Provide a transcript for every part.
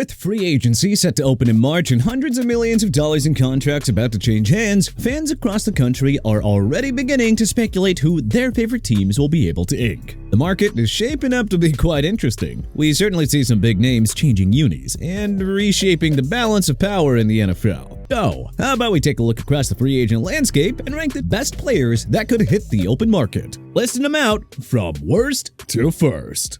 With free agency set to open in March and hundreds of millions of dollars in contracts about to change hands, fans across the country are already beginning to speculate who their favorite teams will be able to ink. The market is shaping up to be quite interesting. We certainly see some big names changing unis and reshaping the balance of power in the NFL. So, how about we take a look across the free agent landscape and rank the best players that could hit the open market, listing them out from worst to first.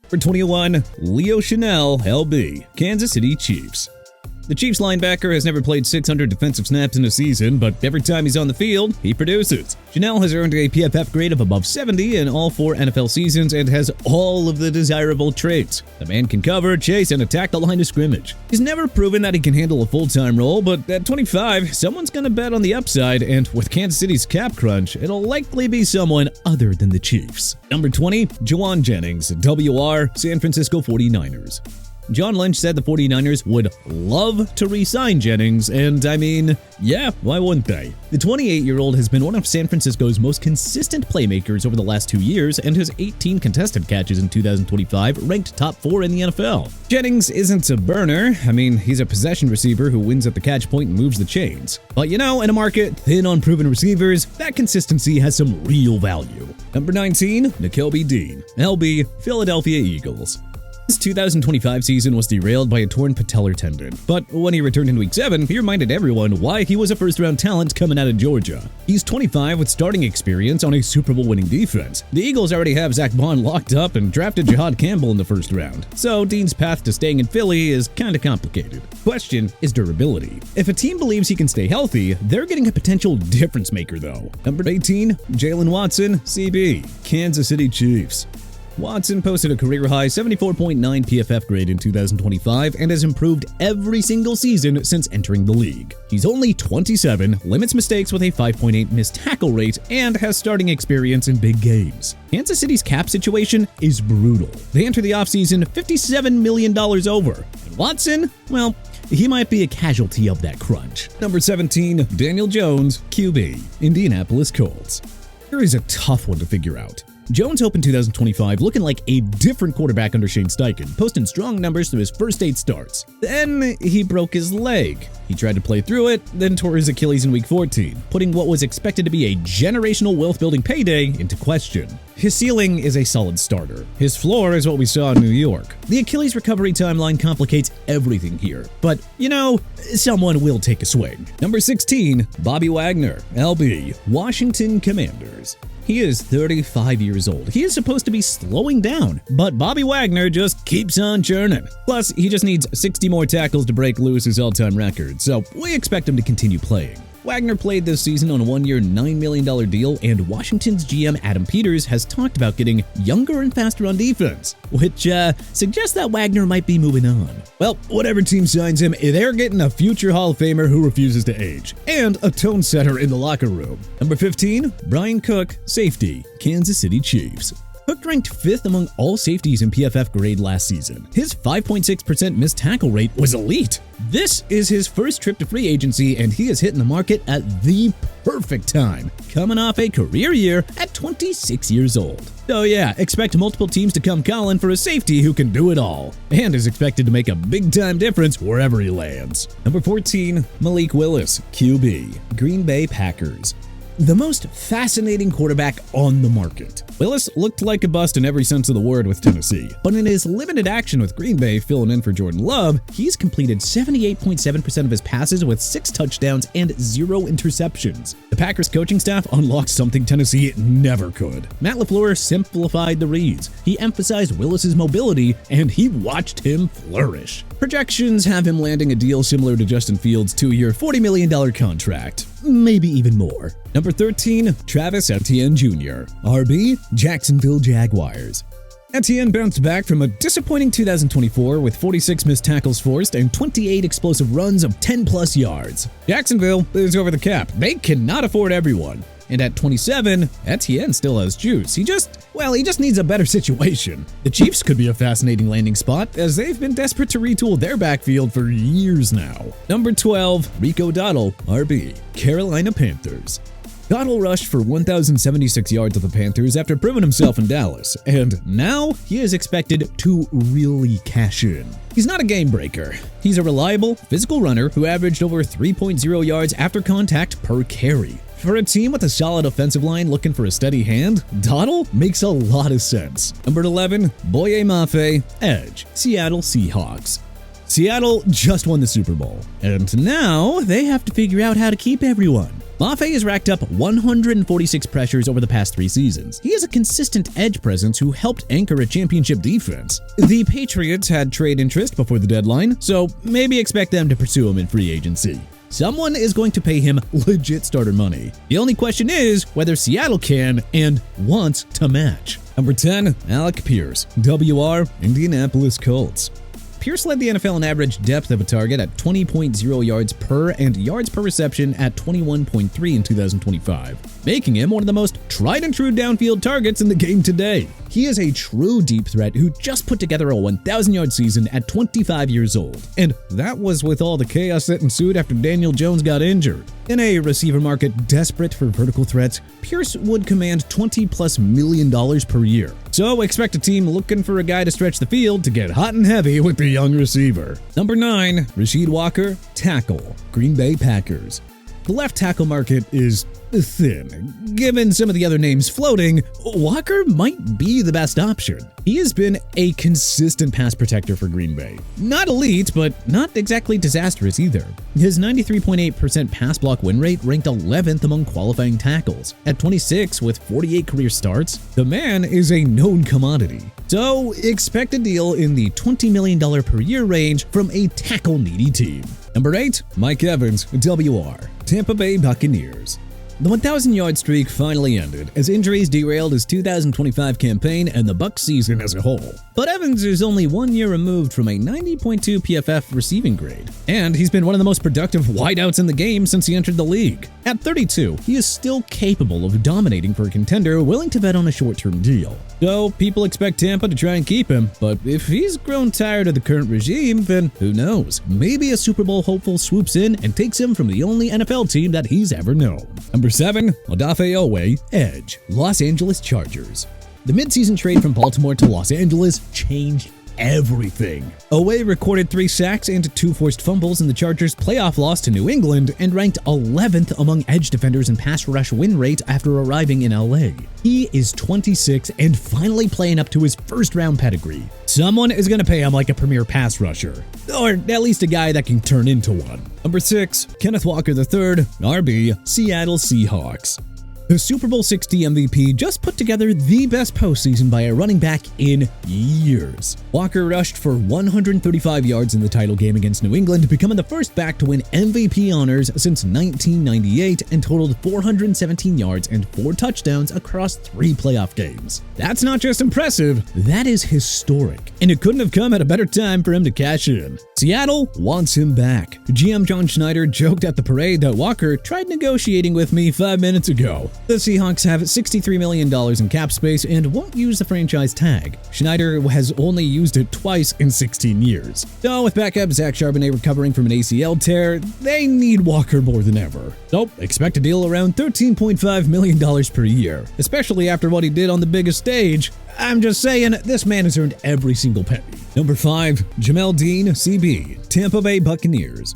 For 21, Leo Chanel, LB, Kansas City Chiefs. The Chiefs linebacker has never played 600 defensive snaps in a season, but every time he's on the field, he produces. Chanel has earned a PFF grade of above 70 in all 4 NFL seasons and has all of the desirable traits. The man can cover, chase, and attack the line of scrimmage. He's never proven that he can handle a full-time role, but at 25, someone's gonna bet on the upside, and with Kansas City's cap crunch, it'll likely be someone other than the Chiefs. Number 20, Juwan Jennings, WR, San Francisco 49ers. John Lynch said the 49ers would love to re-sign Jennings, and I mean, yeah, why wouldn't they? The 28-year-old has been one of San Francisco's most consistent playmakers over the last 2 years, and his 18 contested catches in 2025 ranked top 4 in the NFL. Jennings isn't a burner. I mean, he's a possession receiver who wins at the catch point and moves the chains. But in a market thin on proven receivers, that consistency has some real value. Number 19, Nakobe Dean, LB, Philadelphia Eagles. His 2025 season was derailed by a torn patellar tendon, but when he returned in Week 7, he reminded everyone why he was a first-round talent coming out of Georgia. He's 25 with starting experience on a Super Bowl winning defense. The Eagles already have Zach Bond locked up and drafted Jahad Campbell in the first round, so Dean's path to staying in Philly is kinda complicated. Question is durability. If a team believes he can stay healthy, they're getting a potential difference maker though. Number 18, Jalen Watson, CB, Kansas City Chiefs. Watson posted a career-high 74.9 PFF grade in 2025 and has improved every single season since entering the league. He's only 27, limits mistakes with a 5.8 missed tackle rate, and has starting experience in big games. Kansas City's cap situation is brutal. They enter the offseason $57 million over. And Watson, well, he might be a casualty of that crunch. Number 17, Daniel Jones, QB, Indianapolis Colts. Here is a tough one to figure out. Jones opened 2025 looking like a different quarterback under Shane Steichen, posting strong numbers through his first 8 starts. Then he broke his leg. He tried to play through it, then tore his Achilles in Week 14, putting what was expected to be a generational wealth-building payday into question. His ceiling is a solid starter. His floor is what we saw in New York. The Achilles recovery timeline complicates everything here, but someone will take a swing. Number 16, Bobby Wagner, LB, Washington Commanders. He is 35 years old. He is supposed to be slowing down, but Bobby Wagner just keeps on churning. Plus, he just needs 60 more tackles to break Lewis's all-time record, so we expect him to continue playing. Wagner played this season on a 1-year, $9 million deal, and Washington's GM Adam Peters has talked about getting younger and faster on defense, which suggests that Wagner might be moving on. Well, whatever team signs him, they're getting a future Hall of Famer who refuses to age, and a tone setter in the locker room. Number 15, Brian Cook, safety, Kansas City Chiefs. Cook ranked 5th among all safeties in PFF grade last season. His 5.6% missed tackle rate was elite. This is his first trip to free agency, and he is hitting the market at the perfect time, coming off a career year at 26 years old. So yeah, expect multiple teams to come calling for a safety who can do it all, and is expected to make a big-time difference wherever he lands. Number 14, Malik Willis, QB, Green Bay Packers. The most fascinating quarterback on the market. Willis looked like a bust in every sense of the word with Tennessee, but in his limited action with Green Bay filling in for Jordan Love, he's completed 78.7% of his passes with 6 touchdowns and 0 interceptions. The Packers coaching staff unlocked something Tennessee never could. Matt LaFleur simplified the reads. He emphasized Willis's mobility, and he watched him flourish. Projections have him landing a deal similar to Justin Fields' 2-year, $40 million contract. Maybe even more. Number 13, Travis Etienne Jr., RB, Jacksonville Jaguars. Etienne bounced back from a disappointing 2024 with 46 missed tackles forced and 28 explosive runs of 10-plus yards. Jacksonville is over the cap. They cannot afford everyone. And at 27, Etienne still has juice. He just needs a better situation. The Chiefs could be a fascinating landing spot, as they've been desperate to retool their backfield for years now. Number 12, Rico Dowdle, RB, Carolina Panthers. Waddle rushed for 1,076 yards with the Panthers after proving himself in Dallas, and now he is expected to really cash in. He's not a game breaker. He's a reliable, physical runner who averaged over 3.0 yards after contact per carry. For a team with a solid offensive line looking for a steady hand, Waddle makes a lot of sense. Number 11, Boye Mafe, Edge, Seattle Seahawks. Seattle just won the Super Bowl, and now they have to figure out how to keep everyone. Mafe has racked up 146 pressures over the past 3 seasons. He is a consistent edge presence who helped anchor a championship defense. The Patriots had trade interest before the deadline, so maybe expect them to pursue him in free agency. Someone is going to pay him legit starter money. The only question is whether Seattle can and wants to match. Number 10, Alec Pierce, WR, Indianapolis Colts. Pierce led the NFL in average depth of a target at 20.0 yards per and yards per reception at 21.3 in 2025, making him one of the most tried and true downfield targets in the game today. He is a true deep threat who just put together a 1,000-yard season at 25 years old, and that was with all the chaos that ensued after Daniel Jones got injured. In a receiver market desperate for vertical threats, Pierce would command $20+ million per year. So expect a team looking for a guy to stretch the field to get hot and heavy with the young receiver. Number 9, Rasheed Walker, tackle, Green Bay Packers. The left tackle market is thin. Given some of the other names floating, Walker might be the best option. He has been a consistent pass protector for Green Bay. Not elite, but not exactly disastrous either. His 93.8% pass block win rate ranked 11th among qualifying tackles. At 26 with 48 career starts, the man is a known commodity. So expect a deal in the $20 million per year range from a tackle-needy team. Number 8, Mike Evans, WR, Tampa Bay Buccaneers. The 1,000-yard streak finally ended as injuries derailed his 2025 campaign and the Bucs season as a whole. But Evans is only 1 year removed from a 90.2 PFF receiving grade, and he's been one of the most productive wideouts in the game since he entered the league. At 32, he is still capable of dominating for a contender willing to bet on a short-term deal. So people expect Tampa to try and keep him, but if he's grown tired of the current regime, then who knows? Maybe a Super Bowl hopeful swoops in and takes him from the only NFL team that he's ever known. Number 7, Odafe Owe, Edge, Los Angeles Chargers. The midseason trade from Baltimore to Los Angeles changed everything. Owe recorded 3 sacks and 2 forced fumbles in the Chargers' playoff loss to New England and ranked 11th among edge defenders in pass rush win rate after arriving in LA. He is 26 and finally playing up to his first-round pedigree. Someone is going to pay him like a premier pass rusher, or at least a guy that can turn into one. Number 6, Kenneth Walker III, RB, Seattle Seahawks. The Super Bowl 60 MVP just put together the best postseason by a running back in years. Walker rushed for 135 yards in the title game against New England, becoming the first back to win MVP honors since 1998 and totaled 417 yards and 4 touchdowns across 3 playoff games. That's not just impressive, that is historic, and it couldn't have come at a better time for him to cash in. Seattle wants him back. GM John Schneider joked at the parade that Walker tried negotiating with me 5 minutes ago. The Seahawks have $63 million in cap space and won't use the franchise tag. Schneider has only used it twice in 16 years. So with backup Zach Charbonnet recovering from an ACL tear, they need Walker more than ever. So expect a deal around $13.5 million per year, especially after what he did on the biggest stage. I'm just saying, this man has earned every single penny. Number 5, Jamel Dean, CB, Tampa Bay Buccaneers.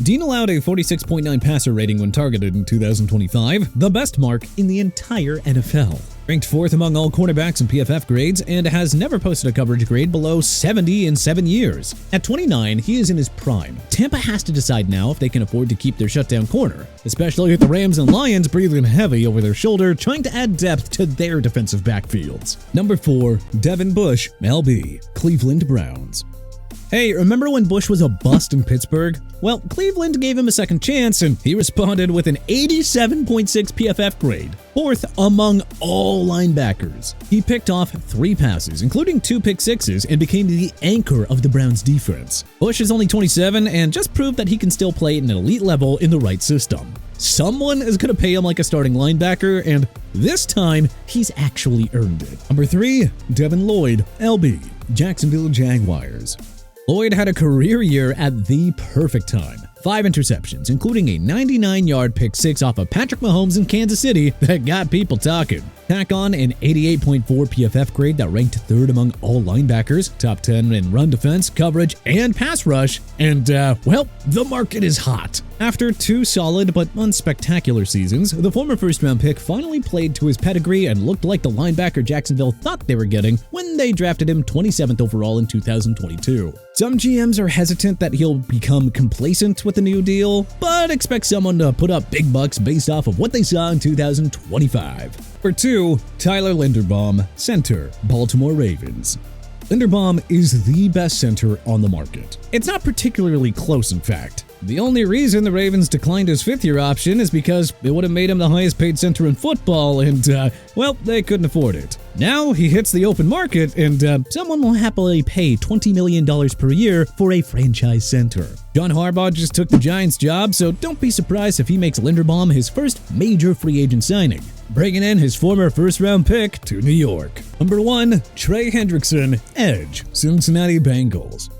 Dean allowed a 46.9 passer rating when targeted in 2025, the best mark in the entire NFL. Ranked 4th among all cornerbacks in PFF grades and has never posted a coverage grade below 70 in 7 years. At 29, he is in his prime. Tampa has to decide now if they can afford to keep their shutdown corner, especially with the Rams and Lions breathing heavy over their shoulder trying to add depth to their defensive backfields. Number 4, Devin Bush, LB, Cleveland Browns. Hey, remember when Bush was a bust in Pittsburgh? Well, Cleveland gave him a second chance, and he responded with an 87.6 PFF grade, 4th among all linebackers. He picked off 3 passes, including 2 pick sixes, and became the anchor of the Browns' defense. Bush is only 27 and just proved that he can still play at an elite level in the right system. Someone is going to pay him like a starting linebacker, and this time, he's actually earned it. Number 3, Devin Lloyd, LB, Jacksonville Jaguars. Lloyd had a career year at the perfect time. 5 interceptions, including a 99-yard pick six off of Patrick Mahomes in Kansas City that got people talking. Tack on an 88.4 PFF grade that ranked 3rd among all linebackers, top 10 in run defense, coverage, and pass rush, and, well, the market is hot. After 2 solid but unspectacular seasons, the former first-round pick finally played to his pedigree and looked like the linebacker Jacksonville thought they were getting when they drafted him 27th overall in 2022. Some GMs are hesitant that he'll become complacent with the new deal, but expect someone to put up big bucks based off of what they saw in 2025. For 2, Tyler Linderbaum, center, Baltimore Ravens. Linderbaum is the best center on the market. It's not particularly close, in fact. The only reason the Ravens declined his 5th-year option is because it would have made him the highest-paid center in football, and, well, they couldn't afford it. Now he hits the open market, and someone will happily pay $20 million per year for a franchise center. John Harbaugh just took the Giants' job, so don't be surprised if he makes Linderbaum his first major free agent signing, bringing in his former first-round pick to New York. Number 1, Trey Hendrickson, edge, Cincinnati Bengals.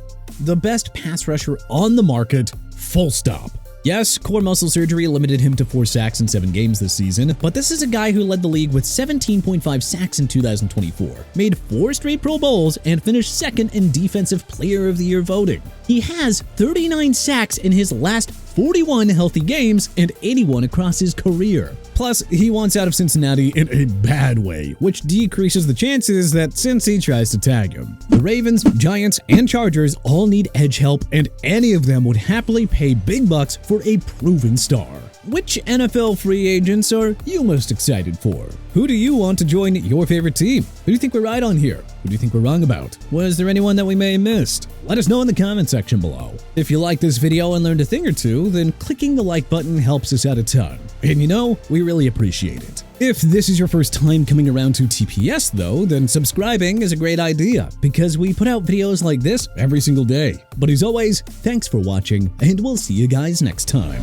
The best pass rusher on the market, full stop. Yes, core muscle surgery limited him to 4 sacks in 7 games this season, but this is a guy who led the league with 17.5 sacks in 2024, made 4 straight Pro Bowls, and finished 2nd in Defensive Player of the Year voting. He has 39 sacks in his last 41 healthy games and 81 across his career. Plus, he wants out of Cincinnati in a bad way, which decreases the chances that Cincy tries to tag him. The Ravens, Giants, and Chargers all need edge help, and any of them would happily pay big bucks for a proven star. Which NFL free agents are you most excited for? Who do you want to join your favorite team? Who do you think we're right on here? Who do you think we're wrong about? Was there anyone that we may have missed? Let us know in the comment section below. If you liked this video and learned a thing or two, then clicking the like button helps us out a ton. And you know, we really appreciate it. If this is your first time coming around to TPS though, then subscribing is a great idea because we put out videos like this every single day. But as always, thanks for watching, and we'll see you guys next time.